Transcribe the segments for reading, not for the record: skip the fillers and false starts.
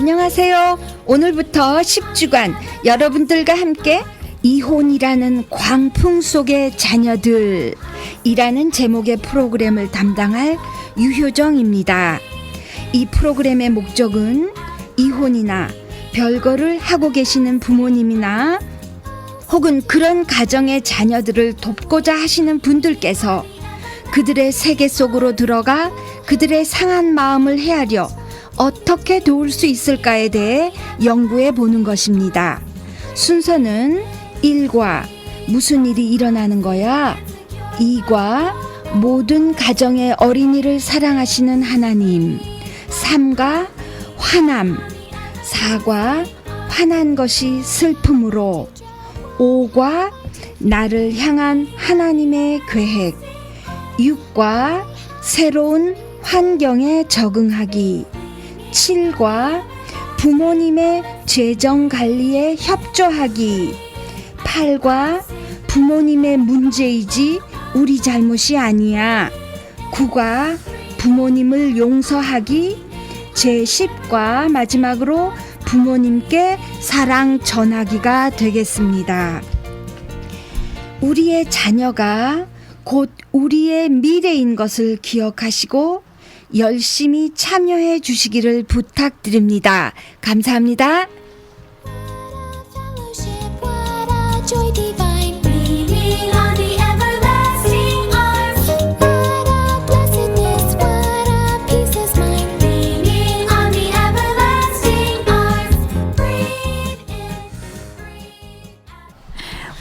안녕하세요. 오늘부터 10주간 여러분들과 함께 이혼이라는 광풍 속의 자녀들이라는 제목의 프로그램을 담당할 유효정입니다. 이 프로그램의 목적은 이혼이나 별거를 하고 계시는 부모님이나 혹은 그런 가정의 자녀들을 돕고자 하시는 분들께서 그들의 세계 속으로 들어가 그들의 상한 마음을 헤아려 어떻게 도울 수 있을까에 대해 연구해 보는 것입니다. 순서는 1과 무슨 일이 일어나는 거야? 2과 모든 가정의 어린이를 사랑하시는 하나님. 3과 화남. 4과 화난 것이 슬픔으로. 5과 나를 향한 하나님의 계획. 6과 새로운 환경에 적응하기. 7과 부모님의 재정 관리에 협조하기. 8과 부모님의 문제이지 우리 잘못이 아니야. 9과 부모님을 용서하기. 제10과 마지막으로 부모님께 사랑 전하기가 되겠습니다. 우리의 자녀가 곧 우리의 미래인 것을 기억하시고 열심히 참여해 주시기를 부탁드립니다. 감사합니다.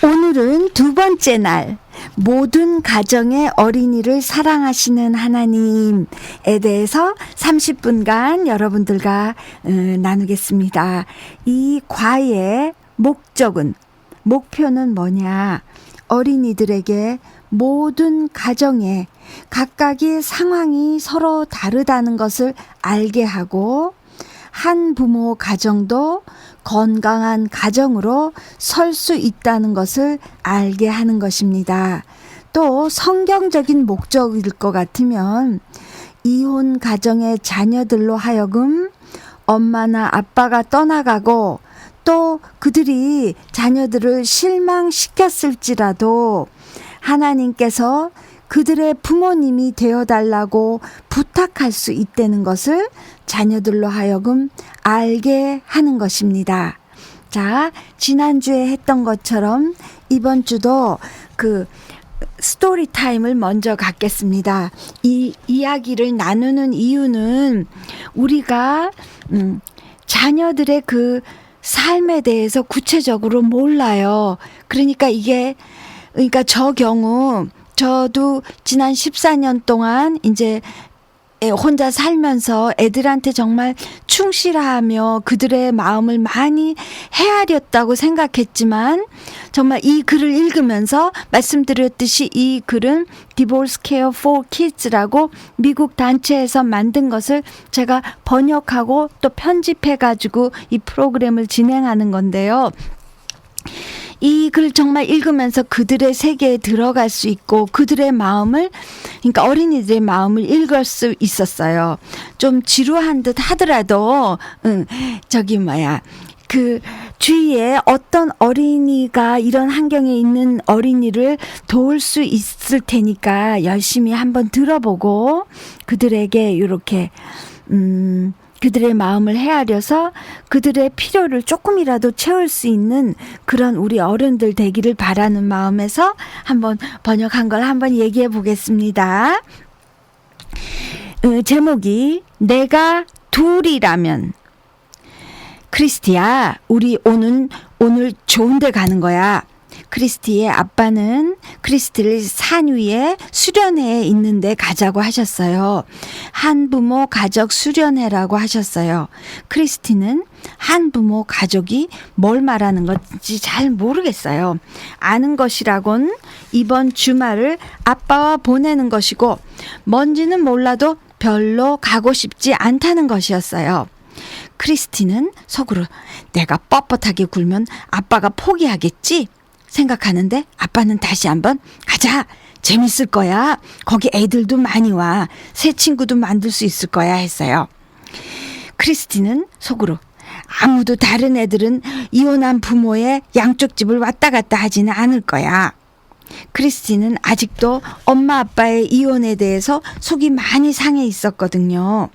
오늘은 두 번째 날, 모든 가정의 어린이를 사랑하시는 하나님에 대해서 30분간 여러분들과 나누겠습니다. 이 과의 목표는 뭐냐? 어린이들에게 모든 가정에 각각의 상황이 서로 다르다는 것을 알게 하고 한 부모 가정도 건강한 가정으로 설 수 있다는 것을 알게 하는 것입니다. 또 성경적인 목적일 것 같으면 이혼 가정의 자녀들로 하여금 엄마나 아빠가 떠나가고 또 그들이 자녀들을 실망시켰을지라도 하나님께서 그들의 부모님이 되어달라고 부탁할 수 있다는 것을 자녀들로 하여금 알게 하는 것입니다. 자, 지난주에 했던 것처럼 이번 주도 그 스토리 타임을 먼저 갖겠습니다. 이 이야기를 나누는 이유는 우리가 자녀들의 그 삶에 대해서 구체적으로 몰라요. 그러니까 저 경우 저도 지난 14년 동안 이제 혼자 살면서 애들한테 정말 충실하며 그들의 마음을 많이 헤아렸다고 생각했지만 정말 이 글을 읽으면서 말씀드렸듯이 이 글은 Divorce Care for Kids라고 미국 단체에서 만든 것을 제가 번역하고 또 편집해가지고 이 프로그램을 진행하는 건데요. 이 글 정말 읽으면서 그들의 세계에 들어갈 수 있고 그들의 마음을, 그러니까 어린이들의 마음을 읽을 수 있었어요. 좀 지루한 듯 하더라도 그 주위에 어떤 어린이가 이런 환경에 있는 어린이를 도울 수 있을 테니까 열심히 한번 들어보고 그들에게 이렇게 그들의 마음을 헤아려서 그들의 필요를 조금이라도 채울 수 있는 그런 우리 어른들 되기를 바라는 마음에서 한번 번역한 걸 한번 얘기해 보겠습니다. 제목이 내가 둘이라면. 크리스티야, 우리 오늘 좋은 데 가는 거야. 크리스티의 아빠는 크리스티를 산 위에 수련회에 있는데 가자고 하셨어요. 한부모 가족 수련회라고 하셨어요. 크리스티는 한부모 가족이 뭘 말하는 건지 잘 모르겠어요. 아는 것이라곤 이번 주말을 아빠와 보내는 것이고 뭔지는 몰라도 별로 가고 싶지 않다는 것이었어요. 크리스티는 속으로 내가 뻣뻣하게 굴면 아빠가 포기하겠지 생각하는데 아빠는 다시 한번 가자, 재밌을 거야, 거기 애들도 많이 와, 새 친구도 만들 수 있을 거야 했어요. 크리스티는 속으로 아무도 다른 애들은 이혼한 부모의 양쪽 집을 왔다 갔다 하지는 않을 거야. 크리스티는 아직도 엄마 아빠의 이혼에 대해서 속이 많이 상해 있었거든요.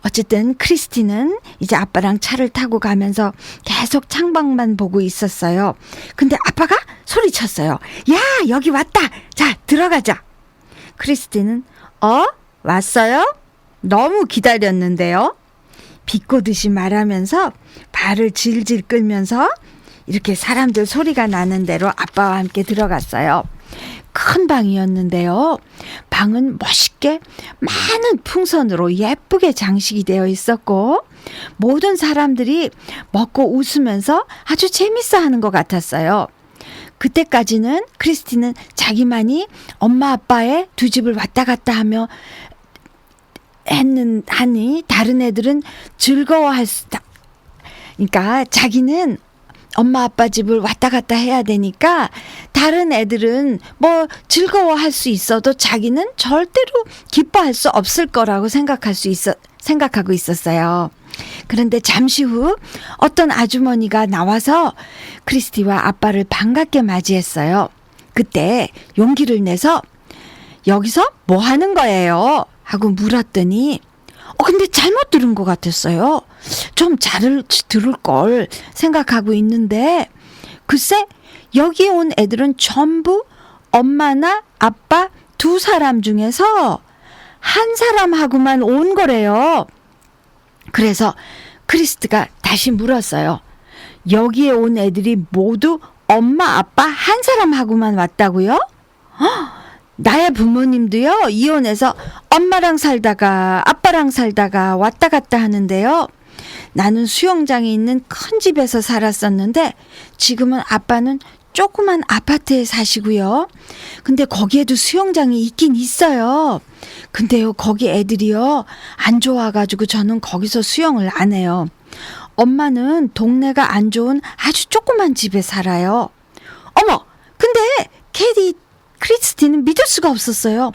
어쨌든 크리스티는 이제 아빠랑 차를 타고 가면서 계속 창밖만 보고 있었어요. 근데 아빠가 소리쳤어요. 야, 여기 왔다. 자, 들어가자. 크리스티는 왔어요? 너무 기다렸는데요. 비꼬듯이 말하면서 발을 질질 끌면서 이렇게 사람들 소리가 나는 대로 아빠와 함께 들어갔어요. 큰 방이었는데요. 방은 멋있게 많은 풍선으로 예쁘게 장식이 되어 있었고 모든 사람들이 먹고 웃으면서 아주 재밌어 하는 것 같았어요. 그때까지는 크리스티는 자기만이 엄마 아빠의 두 집을 왔다 갔다 하며 하니 다른 애들은 즐거워할 그러니까 자기는 엄마 아빠 집을 왔다 갔다 해야 되니까 다른 애들은 뭐 즐거워할 수 있어도 자기는 절대로 기뻐할 수 없을 거라고 생각하고 있었어요. 그런데 잠시 후 어떤 아주머니가 나와서 크리스티와 아빠를 반갑게 맞이했어요. 그때 용기를 내서 여기서 뭐 하는 거예요? 하고 물었더니 근데 잘못 들은 것 같았어요. 좀 잘 들을 걸 생각하고 있는데 글쎄 여기 온 애들은 전부 엄마나 아빠 두 사람 중에서 한 사람하고만 온 거래요. 그래서 크리스트가 다시 물었어요. 여기에 온 애들이 모두 엄마 아빠 한 사람하고만 왔다고요? 나의 부모님도요, 이혼해서 엄마랑 살다가 아빠랑 살다가 왔다 갔다 하는데요. 나는 수영장에 있는 큰 집에서 살았었는데 지금은 아빠는 조그만 아파트에 사시고요. 근데 거기에도 수영장이 있긴 있어요. 근데요, 거기 애들이요, 안 좋아가지고 저는 거기서 수영을 안 해요. 엄마는 동네가 안 좋은 아주 조그만 집에 살아요. 어머, 근데 크리스티는 믿을 수가 없었어요.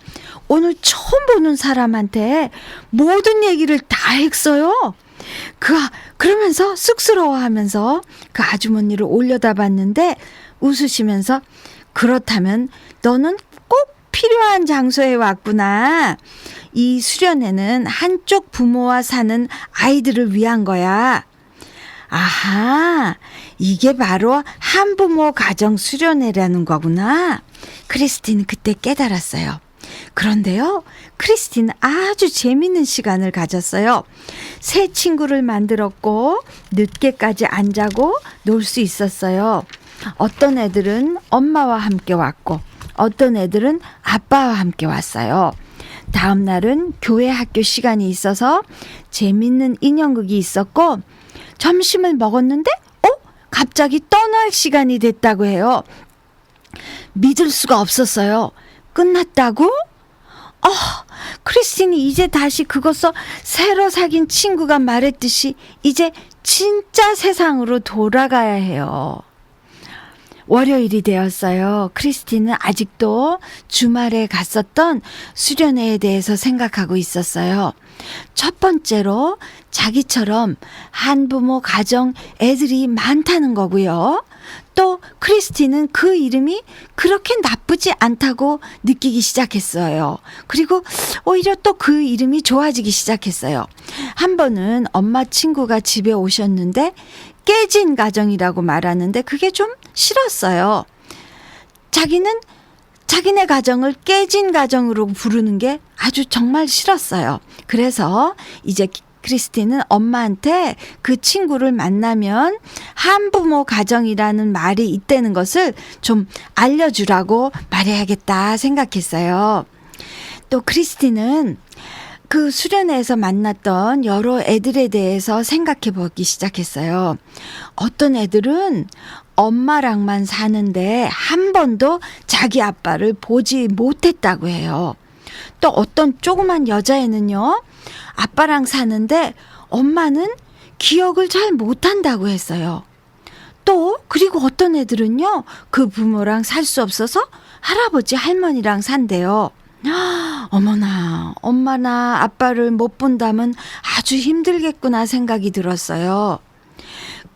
오늘 처음 보는 사람한테 모든 얘기를 다 했어요. 그러면서 쑥스러워하면서 그 아주머니를 올려다봤는데 웃으시면서 그렇다면 너는 꼭 필요한 장소에 왔구나. 이 수련회는 한쪽 부모와 사는 아이들을 위한 거야. 아하, 이게 바로 한부모 가정 수련회라는 거구나. 크리스티는 그때 깨달았어요. 그런데요, 크리스티는 아주 재밌는 시간을 가졌어요. 새 친구를 만들었고 늦게까지 안 자고 놀 수 있었어요. 어떤 애들은 엄마와 함께 왔고 어떤 애들은 아빠와 함께 왔어요. 다음 날은 교회 학교 시간이 있어서 재밌는 인형극이 있었고 점심을 먹었는데 갑자기 떠날 시간이 됐다고 해요. 믿을 수가 없었어요. 끝났다고? 크리스틴이 이제 다시 그것서 새로 사귄 친구가 말했듯이 이제 진짜 세상으로 돌아가야 해요. 월요일이 되었어요. 크리스틴은 아직도 주말에 갔었던 수련회에 대해서 생각하고 있었어요. 첫 번째로 자기처럼 한부모 가정 애들이 많다는 거고요. 또 크리스틴은 그 이름이 그렇게 나쁘지 않다고 느끼기 시작했어요. 그리고 오히려 또 그 이름이 좋아지기 시작했어요. 한 번은 엄마 친구가 집에 오셨는데 깨진 가정이라고 말하는데 그게 좀 싫었어요. 자기는 자기네 가정을 깨진 가정으로 부르는 게 아주 정말 싫었어요. 그래서 이제 크리스티는 엄마한테 그 친구를 만나면 한부모 가정이라는 말이 있다는 것을 좀 알려주라고 말해야겠다 생각했어요. 또 크리스티는 그 수련회에서 만났던 여러 애들에 대해서 생각해 보기 시작했어요. 어떤 애들은 엄마랑만 사는데 한 번도 자기 아빠를 보지 못했다고 해요. 또 어떤 조그만 여자애는요, 아빠랑 사는데 엄마는 기억을 잘 못한다고 했어요. 또 그리고 어떤 애들은요, 그 부모랑 살 수 없어서 할아버지 할머니랑 산대요. 어머나, 엄마나 아빠를 못 본다면 아주 힘들겠구나 생각이 들었어요.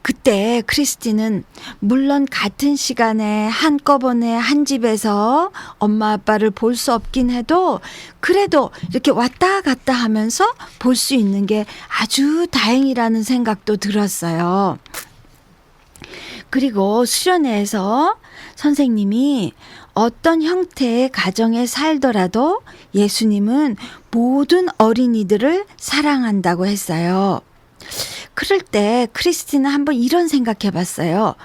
그때 크리스티는 물론 같은 시간에 한꺼번에 한 집에서 엄마 아빠를 볼 수 없긴 해도 그래도 이렇게 왔다 갔다 하면서 볼 수 있는 게 아주 다행이라는 생각도 들었어요. 그리고 수련회에서 선생님이 어떤 형태의 가정에 살더라도 예수님은 모든 어린이들을 사랑한다고 했어요. 그럴 때 크리스티는 한번 이런 생각해 봤어요.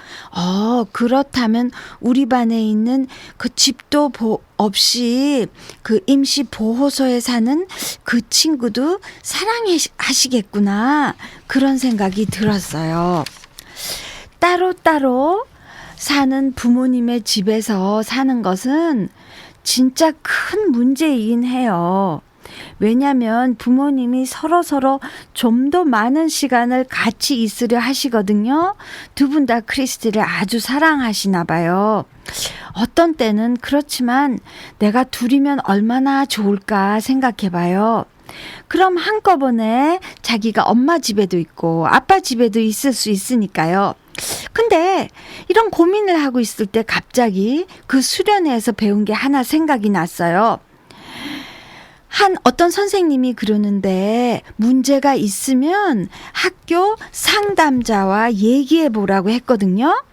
그렇다면 우리 반에 있는 그 집도 없이 그 임시 보호소에 사는 그 친구도 사랑하시겠구나. 그런 생각이 들었어요. 따로따로 사는 부모님의 집에서 사는 것은 진짜 큰 문제이긴 해요. 왜냐하면 부모님이 서로서로 좀 더 많은 시간을 같이 있으려 하시거든요. 두 분 다 크리스티를 아주 사랑하시나 봐요. 어떤 때는 그렇지만 내가 둘이면 얼마나 좋을까 생각해 봐요. 그럼 한꺼번에 자기가 엄마 집에도 있고 아빠 집에도 있을 수 있으니까요. 근데 이런 고민을 하고 있을 때 갑자기 그 수련회에서 배운 게 하나 생각이 났어요. 어떤 선생님이 그러는데 문제가 있으면 학교 상담자와 얘기해 보라고 했거든요.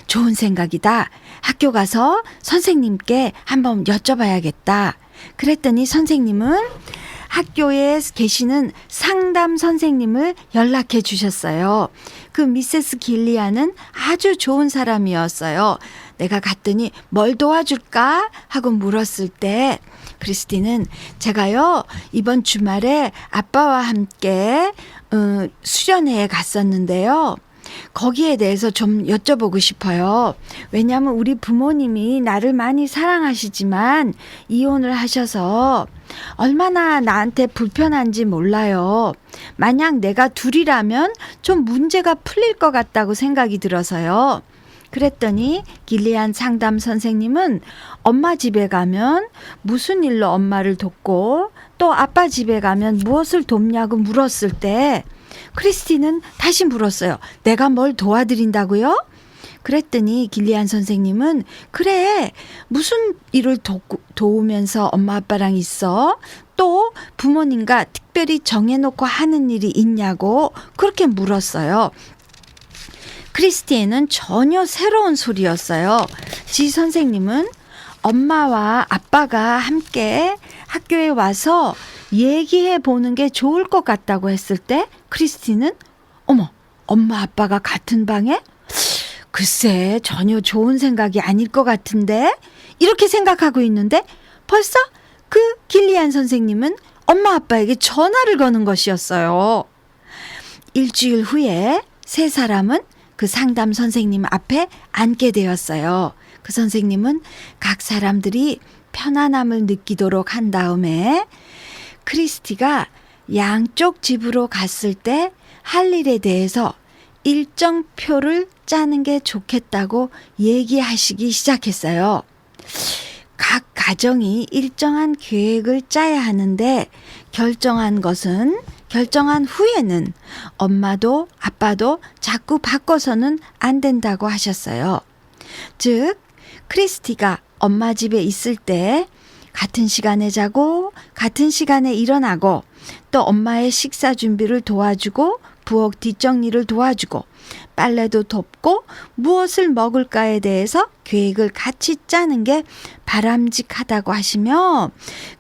좋은 생각이다. 학교 가서 선생님께 한번 여쭤봐야겠다. 그랬더니 선생님은 학교에 계시는 상담 선생님을 연락해 주셨어요. 그 미세스 길리안은 아주 좋은 사람이었어요. 내가 갔더니 뭘 도와줄까 하고 물었을 때 크리스티는 제가요 이번 주말에 아빠와 함께 수련회에 갔었는데요. 거기에 대해서 좀 여쭤보고 싶어요. 왜냐하면 우리 부모님이 나를 많이 사랑하시지만 이혼을 하셔서 얼마나 나한테 불편한지 몰라요. 만약 내가 둘이라면 좀 문제가 풀릴 것 같다고 생각이 들어서요. 그랬더니 길리안 상담 선생님은 엄마 집에 가면 무슨 일로 엄마를 돕고 또 아빠 집에 가면 무엇을 돕냐고 물었을 때 크리스티는 다시 물었어요. 내가 뭘 도와드린다고요? 그랬더니 길리안 선생님은 그래 무슨 일을 도우면서 엄마 아빠랑 있어? 또 부모님과 특별히 정해놓고 하는 일이 있냐고 그렇게 물었어요. 크리스티에는 전혀 새로운 소리였어요. 지 선생님은 엄마와 아빠가 함께 학교에 와서 얘기해 보는 게 좋을 것 같다고 했을 때 크리스티는 엄마 아빠가 같은 방에? 글쎄 전혀 좋은 생각이 아닐 것 같은데 이렇게 생각하고 있는데 벌써 그 길리안 선생님은 엄마 아빠에게 전화를 거는 것이었어요. 일주일 후에 세 사람은 그 상담 선생님 앞에 앉게 되었어요. 그 선생님은 각 사람들이 편안함을 느끼도록 한 다음에 크리스티가 양쪽 집으로 갔을 때 할 일에 대해서 일정표를 짜는 게 좋겠다고 얘기하시기 시작했어요. 각 가정이 일정한 계획을 짜야 하는데 결정한 후에는 엄마도 아빠도 자꾸 바꿔서는 안 된다고 하셨어요. 즉 크리스티가 엄마 집에 있을 때 같은 시간에 자고 같은 시간에 일어나고 또 엄마의 식사 준비를 도와주고 부엌 뒷정리를 도와주고 빨래도 돕고 무엇을 먹을까에 대해서 계획을 같이 짜는 게 바람직하다고 하시며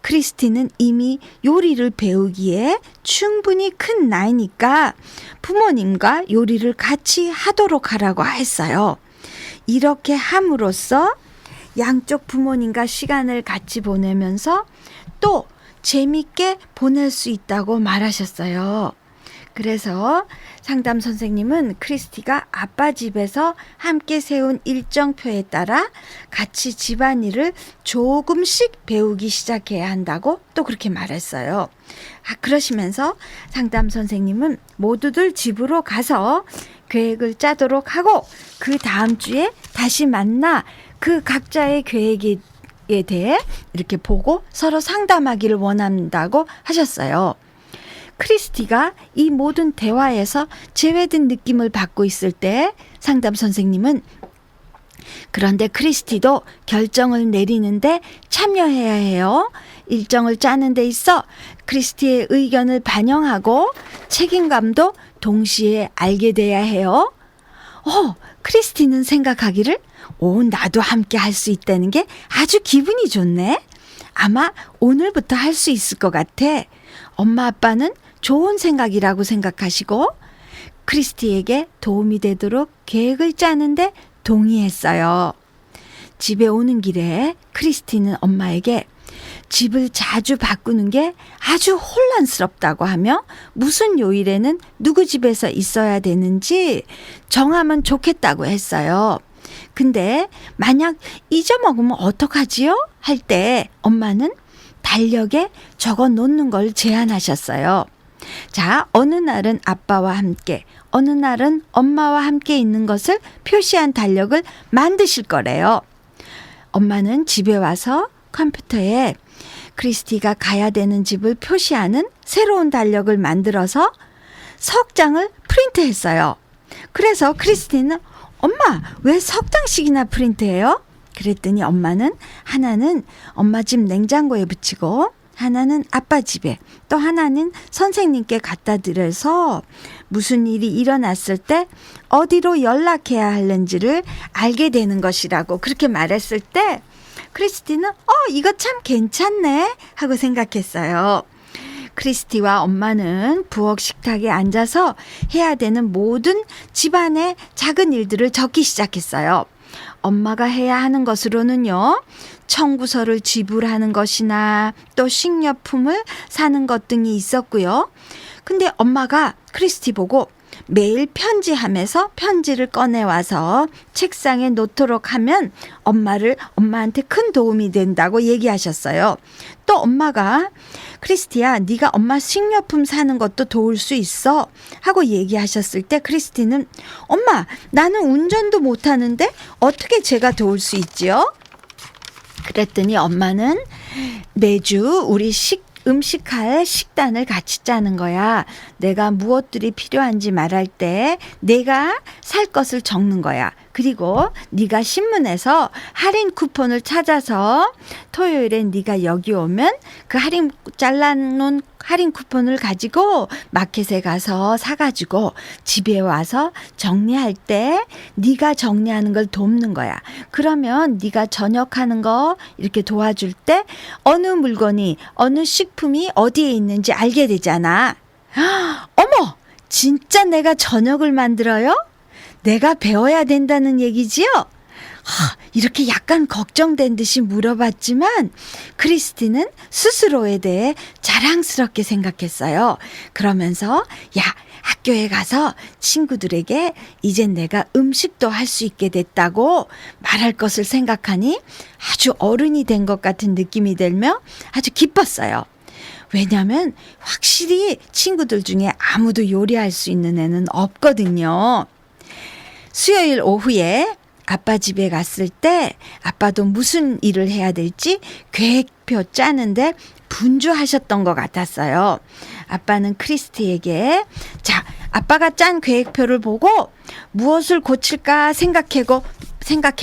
크리스티는 이미 요리를 배우기에 충분히 큰 나이니까 부모님과 요리를 같이 하도록 하라고 했어요. 이렇게 함으로써 양쪽 부모님과 시간을 같이 보내면서 또 재밌게 보낼 수 있다고 말하셨어요. 그래서 상담 선생님은 크리스티가 아빠 집에서 함께 세운 일정표에 따라 같이 집안일을 조금씩 배우기 시작해야 한다고 또 그렇게 말했어요. 그러시면서 상담 선생님은 모두들 집으로 가서 계획을 짜도록 하고 그 다음 주에 다시 만나 그 각자의 계획에 대해 이렇게 보고 서로 상담하기를 원한다고 하셨어요. 크리스티가 이 모든 대화에서 제외된 느낌을 받고 있을 때 상담 선생님은 그런데 크리스티도 결정을 내리는데 참여해야 해요. 일정을 짜는 데 있어 크리스티의 의견을 반영하고 책임감도 동시에 알게 돼야 해요. 크리스티는 생각하기를 나도 함께 할 수 있다는 게 아주 기분이 좋네. 아마 오늘부터 할 수 있을 것 같아. 엄마 아빠는 좋은 생각이라고 생각하시고 크리스티에게 도움이 되도록 계획을 짜는데 동의했어요. 집에 오는 길에 크리스티는 엄마에게 집을 자주 바꾸는 게 아주 혼란스럽다고 하며 무슨 요일에는 누구 집에서 있어야 되는지 정하면 좋겠다고 했어요. 근데 만약 잊어먹으면 어떡하지요? 할 때 엄마는 달력에 적어 놓는 걸 제안하셨어요. 자, 어느 날은 아빠와 함께, 어느 날은 엄마와 함께 있는 것을 표시한 달력을 만드실 거래요. 엄마는 집에 와서 컴퓨터에 크리스티가 가야 되는 집을 표시하는 새로운 달력을 만들어서 석 장을 프린트했어요. 그래서 크리스티는 엄마, 왜 석 장씩이나 프린트해요? 그랬더니 엄마는 하나는 엄마 집 냉장고에 붙이고 하나는 아빠 집에 또 하나는 선생님께 갖다 드려서 무슨 일이 일어났을 때 어디로 연락해야 하는지를 알게 되는 것이라고 그렇게 말했을 때 크리스티는 이거 참 괜찮네 하고 생각했어요. 크리스티와 엄마는 부엌 식탁에 앉아서 해야 되는 모든 집안의 작은 일들을 적기 시작했어요. 엄마가 해야 하는 것으로는요, 청구서를 지불하는 것이나 또 식료품을 사는 것 등이 있었고요. 근데 엄마가 크리스티 보고 매일 편지하면서 편지를 꺼내와서 책상에 놓도록 하면 엄마한테 큰 도움이 된다고 얘기하셨어요. 또 엄마가 크리스티야, 네가 엄마 식료품 사는 것도 도울 수 있어 하고 얘기하셨을 때 크리스티는 엄마, 나는 운전도 못하는데 어떻게 제가 도울 수 있지요? 그랬더니 엄마는 매주 우리 음식할 식단을 같이 짜는 거야. 내가 무엇들이 필요한지 말할 때 내가 살 것을 적는 거야. 그리고 네가 신문에서 할인 쿠폰을 찾아서 토요일에 네가 여기 오면 그 잘라놓은 할인 쿠폰을 가지고 마켓에 가서 사가지고 집에 와서 정리할 때 네가 정리하는 걸 돕는 거야. 그러면 네가 저녁하는 거 이렇게 도와줄 때 어느 물건이 어느 식품이 어디에 있는지 알게 되잖아. 어머! 진짜 내가 저녁을 만들어요? 내가 배워야 된다는 얘기지요? 이렇게 약간 걱정된 듯이 물어봤지만 크리스티는 스스로에 대해 자랑스럽게 생각했어요. 그러면서 학교에 가서 친구들에게 이젠 내가 음식도 할 수 있게 됐다고 말할 것을 생각하니 아주 어른이 된 것 같은 느낌이 들며 아주 기뻤어요. 왜냐하면 확실히 친구들 중에 아무도 요리할 수 있는 애는 없거든요. 수요일 오후에 아빠 집에 갔을 때 아빠도 무슨 일을 해야 될지 계획표 짜는데 분주하셨던 것 같았어요. 아빠는 크리스티에게 아빠가 짠 계획표를 보고 무엇을 고칠까 생각해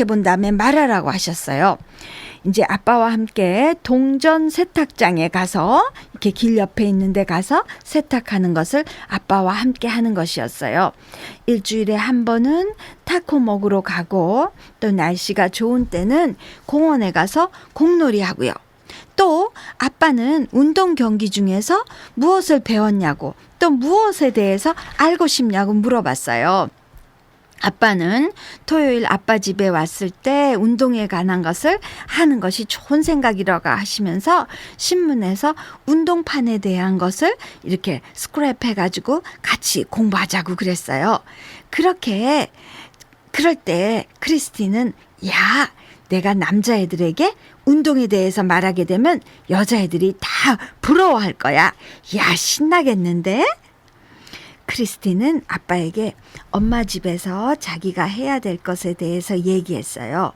본 다음에 말하라고 하셨어요. 이제 아빠와 함께 동전 세탁장에 가서 이렇게 길 옆에 있는 데 가서 세탁하는 것을 아빠와 함께 하는 것이었어요. 일주일에 한 번은 타코 먹으러 가고 또 날씨가 좋은 때는 공원에 가서 공놀이 하고요. 또 아빠는 운동 경기 중에서 무엇을 배웠냐고 또 무엇에 대해서 알고 싶냐고 물어봤어요. 아빠는 토요일 아빠 집에 왔을 때 운동에 관한 것을 하는 것이 좋은 생각이라고 하시면서 신문에서 운동판에 대한 것을 이렇게 스크랩 해가지고 같이 공부하자고 그랬어요. 그럴 때 크리스티는 내가 남자애들에게 운동에 대해서 말하게 되면 여자애들이 다 부러워할 거야. 신나겠는데? 크리스티는 아빠에게 엄마 집에서 자기가 해야 될 것에 대해서 얘기했어요.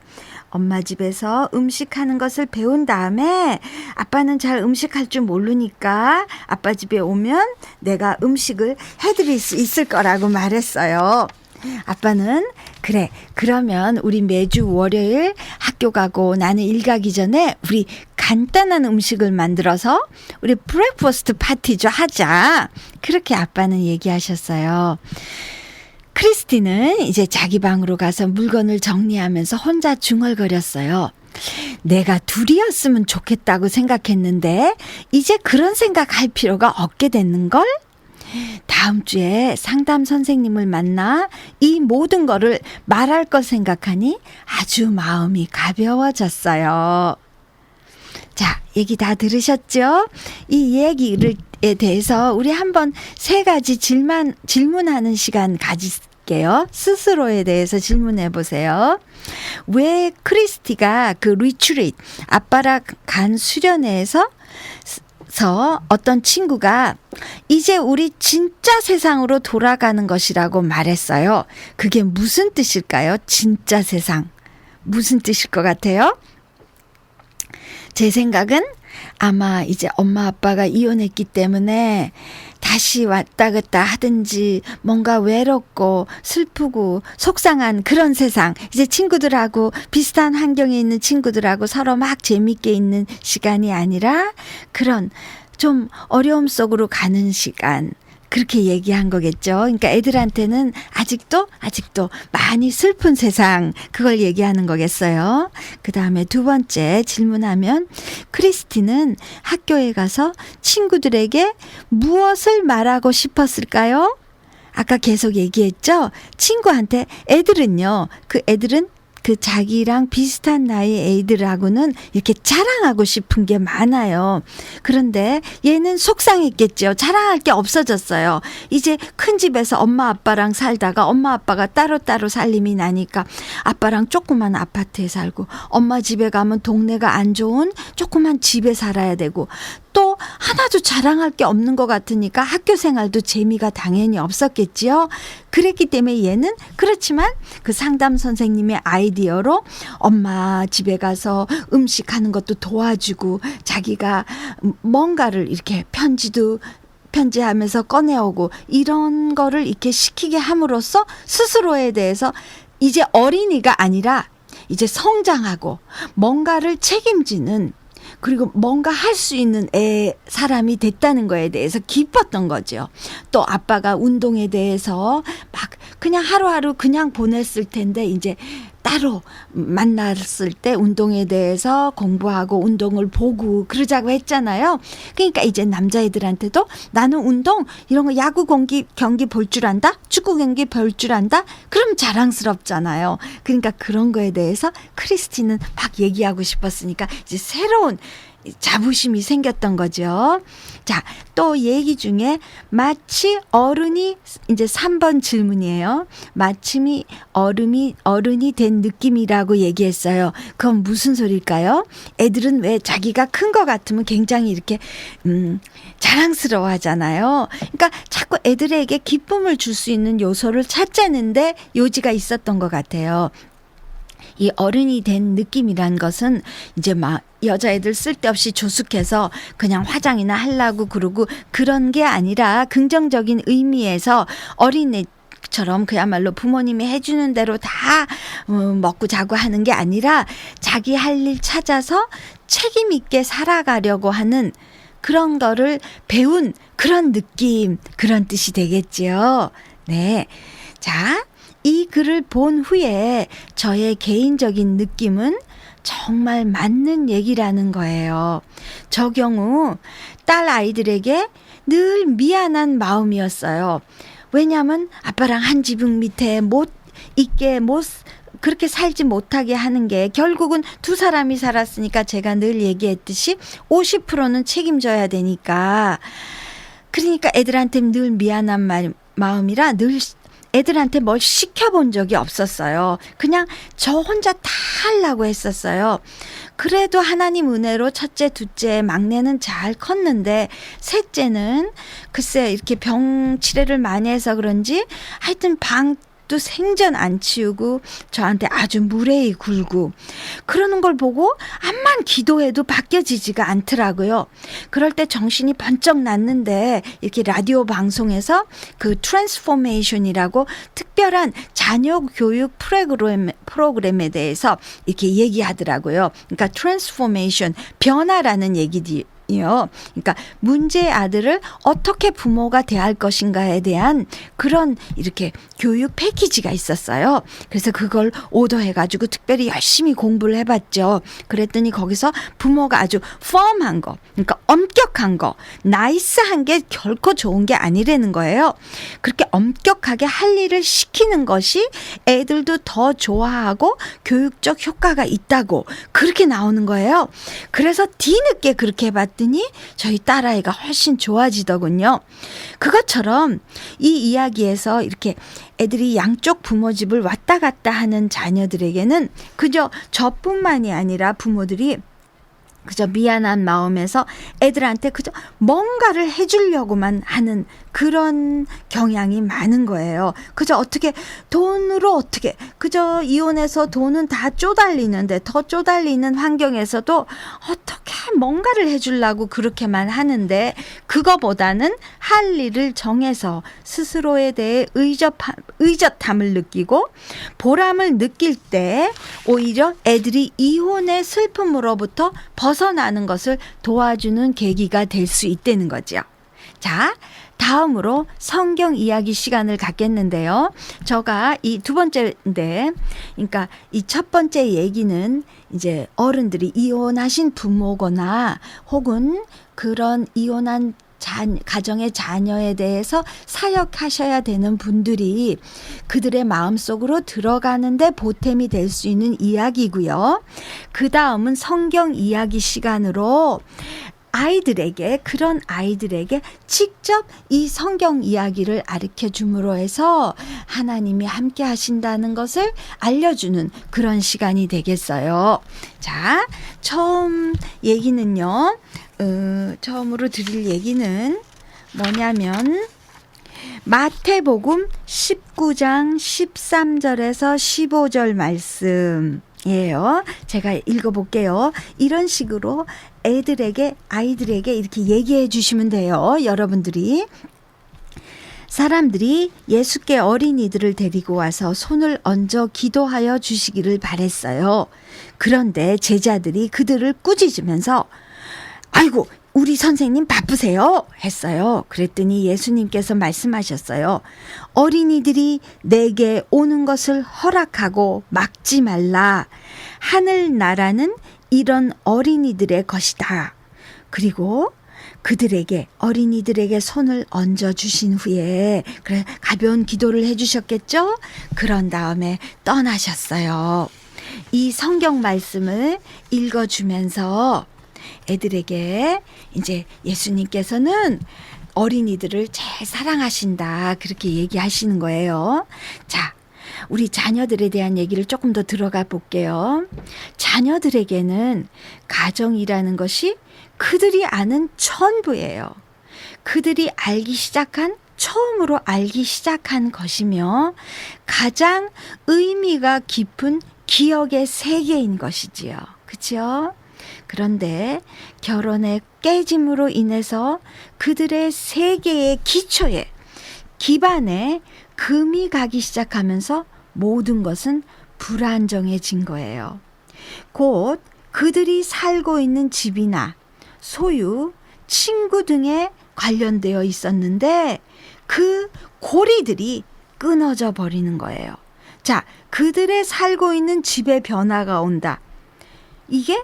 엄마 집에서 음식하는 것을 배운 다음에 아빠는 잘 음식할 줄 모르니까 아빠 집에 오면 내가 음식을 해드릴 수 있을 거라고 말했어요. 아빠는 그래 그러면 우리 매주 월요일 학교 가고 나는 일 가기 전에 우리 간단한 음식을 만들어서 우리 브렉퍼스트 파티 좀 하자. 그렇게 아빠는 얘기하셨어요. 크리스티는 이제 자기 방으로 가서 물건을 정리하면서 혼자 중얼거렸어요. 내가 둘이었으면 좋겠다고 생각했는데 이제 그런 생각할 필요가 없게 됐는걸? 다음 주에 상담 선생님을 만나 이 모든 거를 말할 걸 생각하니 아주 마음이 가벼워졌어요. 자, 얘기 다 들으셨죠? 이 얘기에 대해서 우리 한번 3가지 질문하는 시간 가질게요. 스스로에 대해서 질문해 보세요. 왜 크리스티가 그 리트릿, 아빠랑 간 수련회에서 어떤 친구가 이제 우리 진짜 세상으로 돌아가는 것이라고 말했어요. 그게 무슨 뜻일까요? 진짜 세상. 무슨 뜻일 것 같아요? 제 생각은 아마 이제 엄마 아빠가 이혼했기 때문에 다시 왔다 갔다 하든지 뭔가 외롭고 슬프고 속상한 그런 세상. 이제 친구들하고 비슷한 환경에 있는 친구들하고 서로 막 재밌게 있는 시간이 아니라 그런 좀 어려움 속으로 가는 시간. 그렇게 얘기한 거겠죠. 그러니까 애들한테는 아직도 많이 슬픈 세상, 그걸 얘기하는 거겠어요. 그 다음에 2번째 질문하면 크리스티는 학교에 가서 친구들에게 무엇을 말하고 싶었을까요? 아까 계속 얘기했죠. 친구한테 애들은요. 그 애들은 그 자기랑 비슷한 나이의 애들하고는 이렇게 자랑하고 싶은 게 많아요. 그런데 얘는 속상했겠죠. 자랑할 게 없어졌어요. 이제 큰 집에서 엄마 아빠랑 살다가 엄마 아빠가 따로따로 살림이 나니까 아빠랑 조그만 아파트에 살고 엄마 집에 가면 동네가 안 좋은 조그만 집에 살아야 되고 또 하나도 자랑할 게 없는 것 같으니까 학교 생활도 재미가 당연히 없었겠지요. 그랬기 때문에 얘는 그렇지만 그 상담 선생님의 아이디어로 엄마 집에 가서 음식하는 것도 도와주고 자기가 뭔가를 이렇게 편지하면서 꺼내오고 이런 거를 이렇게 시키게 함으로써 스스로에 대해서 이제 어린이가 아니라 이제 성장하고 뭔가를 책임지는 그리고 뭔가 할 수 있는 사람이 됐다는 거에 대해서 기뻤던 거죠. 또 아빠가 운동에 대해서 막 그냥 하루하루 그냥 보냈을 텐데 이제 따로 만났을 때 운동에 대해서 공부하고 운동을 보고 그러자고 했잖아요. 그러니까 이제 남자애들한테도 나는 운동 이런 거 야구 경기 볼 줄 안다? 축구 경기 볼 줄 안다? 그럼 자랑스럽잖아요. 그러니까 그런 거에 대해서 크리스티는 막 얘기하고 싶었으니까 이제 새로운 자부심이 생겼던 거죠. 자, 또 얘기 중에 마치 어른이 이제 3번 질문이에요. 마침이 어른이 된 느낌이라고 얘기했어요. 그건 무슨 소리일까요? 애들은 왜 자기가 큰 거 같으면 굉장히 이렇게 자랑스러워 하잖아요. 그러니까 자꾸 애들에게 기쁨을 줄 수 있는 요소를 찾자는데 요지가 있었던 것 같아요. 이 어른이 된 느낌이란 것은 이제 막 여자애들 쓸데없이 조숙해서 그냥 화장이나 하려고 그러고 그런 게 아니라 긍정적인 의미에서 어린애처럼 그야말로 부모님이 해주는 대로 다 먹고 자고 하는 게 아니라 자기 할 일 찾아서 책임 있게 살아가려고 하는 그런 거를 배운 그런 느낌, 그런 뜻이 되겠지요. 네. 자, 이 글을 본 후에 저의 개인적인 느낌은 정말 맞는 얘기라는 거예요. 저 경우 딸 아이들에게 늘 미안한 마음이었어요. 왜냐하면 아빠랑 한 지붕 밑에 그렇게 살지 못하게 하는 게 결국은 2사람이 살았으니까 제가 늘 얘기했듯이 50%는 책임져야 되니까. 그러니까 애들한테 늘 미안한 마음이라 늘 애들한테 뭘 시켜본 적이 없었어요. 그냥 저 혼자 다 하려고 했었어요. 그래도 하나님 은혜로 첫째, 둘째, 막내는 잘 컸는데 셋째는 글쎄 이렇게 병 치레를 많이 해서 그런지 하여튼 방도 생전 안 치우고 저한테 아주 무례히 굴고 그러는 걸 보고 암만 기도해도 바뀌어지지가 않더라고요. 그럴 때 정신이 번쩍 났는데 이렇게 라디오 방송에서 그 트랜스포메이션이라고 특별한 자녀 교육 프로그램에 대해서 이렇게 얘기하더라고요. 그러니까 트랜스포메이션, 변화라는 얘기지. 그러니까 문제의 아들을 어떻게 부모가 대할 것인가에 대한 그런 이렇게 교육 패키지가 있었어요. 그래서 그걸 오더해가지고 특별히 열심히 공부를 해봤죠. 그랬더니 거기서 부모가 아주 펌한 거, 그러니까 엄격한 거, 나이스한 게 결코 좋은 게 아니라는 거예요. 그렇게 엄격하게 할 일을 시키는 것이 애들도 더 좋아하고 교육적 효과가 있다고 그렇게 나오는 거예요. 그래서 뒤늦게 그렇게 해봤더니 저희 딸아이가 훨씬 좋아지더군요. 그것처럼 이 이야기에서 이렇게 애들이 양쪽 부모 집을 왔다 갔다 하는 자녀들에게는 그저 저뿐만이 아니라 부모들이 그저 미안한 마음에서 애들한테 그저 뭔가를 해주려고만 하는 그런 경향이 많은 거예요. 그저 어떻게 돈으로 어떻게 그저 이혼해서 돈은 다 쪼달리는데 더 쪼달리는 환경에서도 어떻게 뭔가를 해주려고 그렇게만 하는데 그거보다는 할 일을 정해서 스스로에 대해 의젓함을 느끼고 보람을 느낄 때 오히려 애들이 이혼의 슬픔으로부터 벗어나는 것을 도와주는 계기가 될 수 있다는 거죠. 자, 다음으로 성경 이야기 시간을 갖겠는데요. 제가 이 두 번째인데, 그러니까 이 첫 번째 얘기는 이제 어른들이 이혼하신 부모거나 혹은 그런 이혼한 가정의 자녀에 대해서 사역하셔야 되는 분들이 그들의 마음속으로 들어가는데 보탬이 될 수 있는 이야기고요. 그 다음은 성경 이야기 시간으로 그런 아이들에게 직접 이 성경 이야기를 가르쳐 줌으로 해서 하나님이 함께 하신다는 것을 알려주는 그런 시간이 되겠어요. 자, 처음으로 드릴 얘기는 뭐냐면 마태복음 19장 13절에서 15절 말씀이에요. 제가 읽어볼게요. 이런 식으로 아이들에게 이렇게 얘기해 주시면 돼요. 여러분들이. 사람들이 예수께 어린이들을 데리고 와서 손을 얹어 기도하여 주시기를 바랬어요. 그런데 제자들이 그들을 꾸짖으면서 아이고 우리 선생님 바쁘세요 했어요. 그랬더니 예수님께서 말씀하셨어요. 어린이들이 내게 오는 것을 허락하고 막지 말라. 하늘나라는 이런 어린이들의 것이다. 그리고 어린이들에게 손을 얹어 주신 후에 그래 가벼운 기도를 해주셨겠죠? 그런 다음에 떠나셨어요. 이 성경 말씀을 읽어주면서 애들에게 이제 예수님께서는 어린이들을 제일 사랑하신다 그렇게 얘기하시는 거예요. 자, 우리 자녀들에 대한 얘기를 조금 더 들어가 볼게요. 자녀들에게는 가정이라는 것이 그들이 아는 전부예요. 그들이 처음으로 알기 시작한 것이며 가장 의미가 깊은 기억의 세계인 것이지요. 그렇죠? 그런데 결혼의 깨짐으로 인해서 그들의 세계의 기반에 금이 가기 시작하면서 모든 것은 불안정해진 거예요. 곧 그들이 살고 있는 집이나 소유, 친구 등에 관련되어 있었는데 그 고리들이 끊어져 버리는 거예요. 자, 그들의 살고 있는 집에 변화가 온다. 이게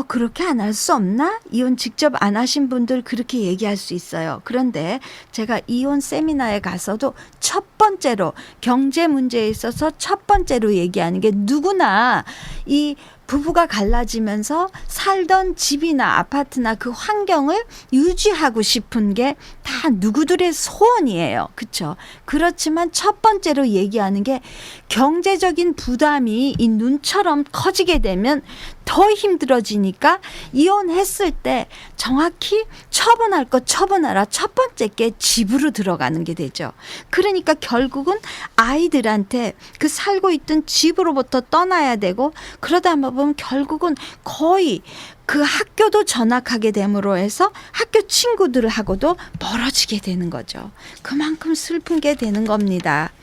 그렇게 안 할 수 없나? 이혼 직접 안 하신 분들 그렇게 얘기할 수 있어요. 그런데 제가 이혼 세미나에 가서도 첫 번째로 경제 문제에 있어서 첫 번째로 얘기하는 게 누구나 이 부부가 갈라지면서 살던 집이나 아파트나 그 환경을 유지하고 싶은 게 다 누구들의 소원이에요. 그렇죠? 그렇지만 첫 번째로 얘기하는 게 경제적인 부담이 이 눈처럼 커지게 되면 더 힘들어지니까 이혼했을 때 정확히 처분할 것 처분하라. 첫 번째 게 집으로 들어가는 게 되죠. 그러니까 결국은 아이들한테 그 살고 있던 집으로부터 떠나야 되고, 그러다 보면 결국은 거의 그 학교도 전학하게 됨으로 해서 학교 친구들하고도 멀어지게 되는 거죠. 그만큼 슬픈 게 되는 겁니다.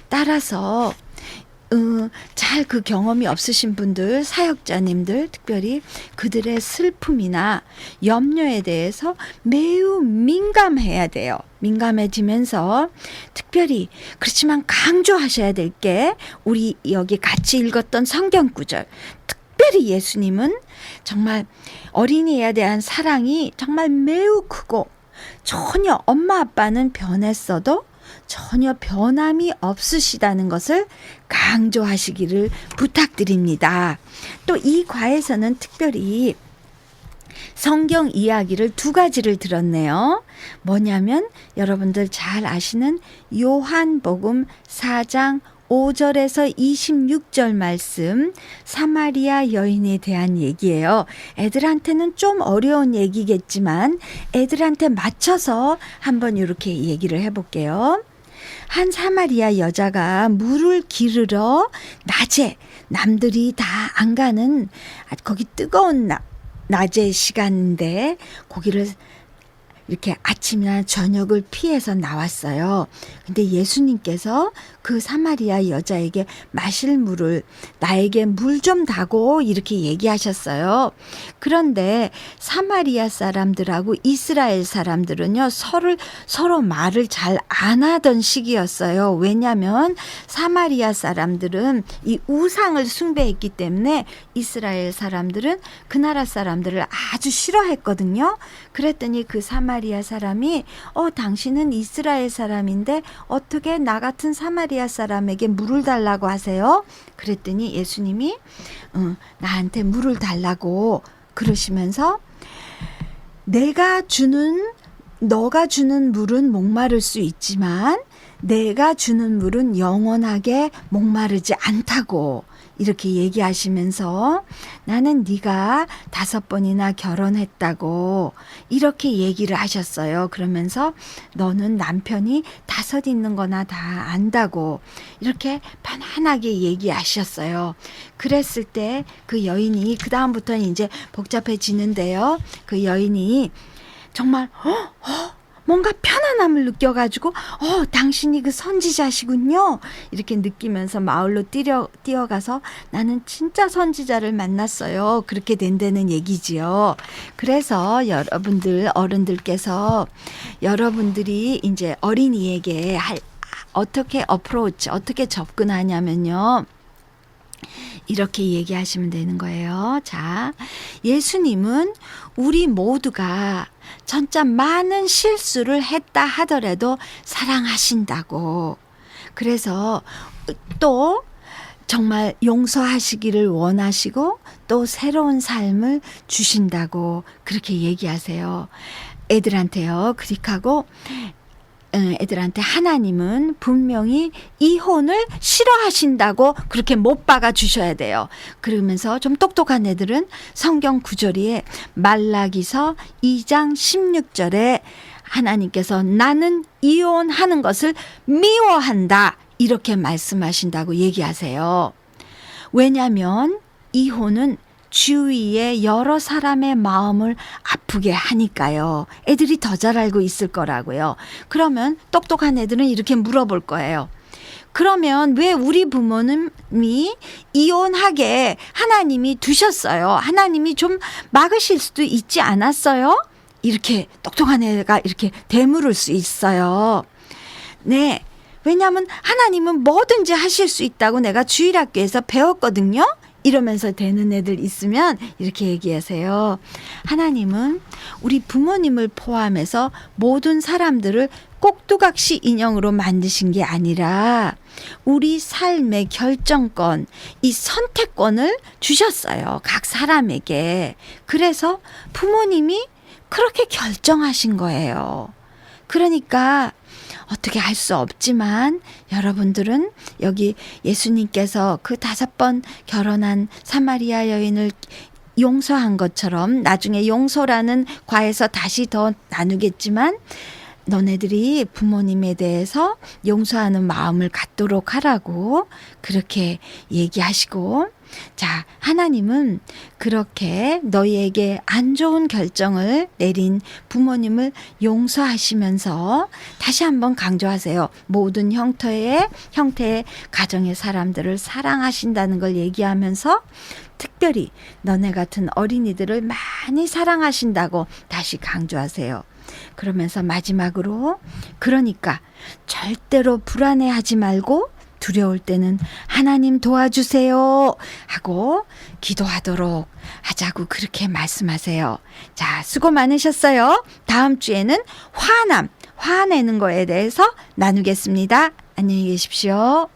따라서 잘 그 경험이 없으신 분들, 사역자님들 특별히 그들의 슬픔이나 염려에 대해서 매우 민감해야 돼요. 민감해지면서 특별히, 그렇지만 강조하셔야 될 게 우리 여기 같이 읽었던 성경 구절, 특별히 예수님은 정말 어린이에 대한 사랑이 정말 매우 크고 전혀 엄마 아빠는 변했어도 전혀 변함이 없으시다는 것을 강조하시기를 부탁드립니다. 또 이 과에서는 특별히 성경 이야기를 두 가지를 들었네요. 뭐냐면 여러분들 잘 아시는 요한복음 4장 5절에서 26절 말씀, 사마리아 여인에 대한 얘기예요. 애들한테는 좀 어려운 얘기겠지만 애들한테 맞춰서 한번 이렇게 얘기를 해볼게요. 한 사마리아 여자가 물을 기르러 낮에, 남들이 다 안 가는 거기 뜨거운 낮의 시간인데 거기를 이렇게 아침이나 저녁을 피해서 나왔어요. 근데 예수님께서 그 사마리아 여자에게 마실 물을, 나에게 물 좀 다고 이렇게 얘기하셨어요. 그런데 사마리아 사람들하고 이스라엘 사람들은요, 서로 말을 잘 안 하던 시기였어요. 왜냐하면 사마리아 사람들은 이 우상을 숭배했기 때문에 이스라엘 사람들은 그 나라 사람들을 아주 싫어했거든요. 그랬더니 그 사마리아 사람이 당신은 이스라엘 사람인데 어떻게 나 같은 사마리아 사람에게 물을 달라고 하세요? 그랬더니 예수님이 나한테 물을 달라고 그러시면서, 너가 주는 물은 목마를 수 있지만 내가 주는 물은 영원하게 목마르지 않다고 이렇게 얘기하시면서, 나는 네가 5번이나 결혼했다고 이렇게 얘기를 하셨어요. 그러면서 너는 남편이 5 있는 거나 다 안다고 이렇게 편안하게 얘기하셨어요. 그랬을 때 그 여인이, 그 다음부터는 이제 복잡해지는데요. 그 여인이 정말 뭔가 편안함을 느껴가지고 당신이 그 선지자시군요 이렇게 느끼면서 마을로 뛰어가서 나는 진짜 선지자를 만났어요. 그렇게 된다는 얘기지요. 그래서 여러분들, 어른들께서 여러분들이 이제 어린이에게 어떻게 어떻게 접근하냐면요, 이렇게 얘기하시면 되는 거예요. 자, 예수님은 우리 모두가 진짜 많은 실수를 했다 하더라도 사랑하신다고. 그래서 또 정말 용서하시기를 원하시고 또 새로운 삶을 주신다고 그렇게 얘기하세요. 애들한테요. 그리하고 애들한테 하나님은 분명히 이혼을 싫어하신다고 그렇게 못 박아 주셔야 돼요. 그러면서 좀 똑똑한 애들은 성경 구절에 말라기서 2장 16절에 하나님께서 나는 이혼하는 것을 미워한다 이렇게 말씀하신다고 얘기하세요. 왜냐하면 이혼은 주위에 여러 사람의 마음을 아프게 하니까요. 애들이 더 잘 알고 있을 거라고요. 그러면 똑똑한 애들은 이렇게 물어볼 거예요. 그러면 왜 우리 부모님이 이혼하게 하나님이 두셨어요? 하나님이 좀 막으실 수도 있지 않았어요? 이렇게 똑똑한 애가 이렇게 되물을 수 있어요. 네. 왜냐하면 하나님은 뭐든지 하실 수 있다고 내가 주일학교에서 배웠거든요. 이러면서 되는 애들 있으면 이렇게 얘기하세요. 하나님은 우리 부모님을 포함해서 모든 사람들을 꼭두각시 인형으로 만드신 게 아니라 우리 삶의 결정권, 이 선택권을 주셨어요. 각 사람에게. 그래서 부모님이 그렇게 결정하신 거예요. 그러니까 어떻게 할 수 없지만 여러분들은 여기 예수님께서 그 5번 결혼한 사마리아 여인을 용서한 것처럼 나중에 용서라는 과에서 다시 더 나누겠지만 너네들이 부모님에 대해서 용서하는 마음을 갖도록 하라고 그렇게 얘기하시고, 자, 하나님은 그렇게 너희에게 안 좋은 결정을 내린 부모님을 용서하시면서 다시 한번 강조하세요. 모든 형태의 가정의 사람들을 사랑하신다는 걸 얘기하면서 특별히 너네 같은 어린이들을 많이 사랑하신다고 다시 강조하세요. 그러면서 마지막으로 그러니까 절대로 불안해하지 말고 두려울 때는 하나님 도와주세요 하고 기도하도록 하자고 그렇게 말씀하세요. 자, 수고 많으셨어요. 다음 주에는 화내는 거에 대해서 나누겠습니다. 안녕히 계십시오.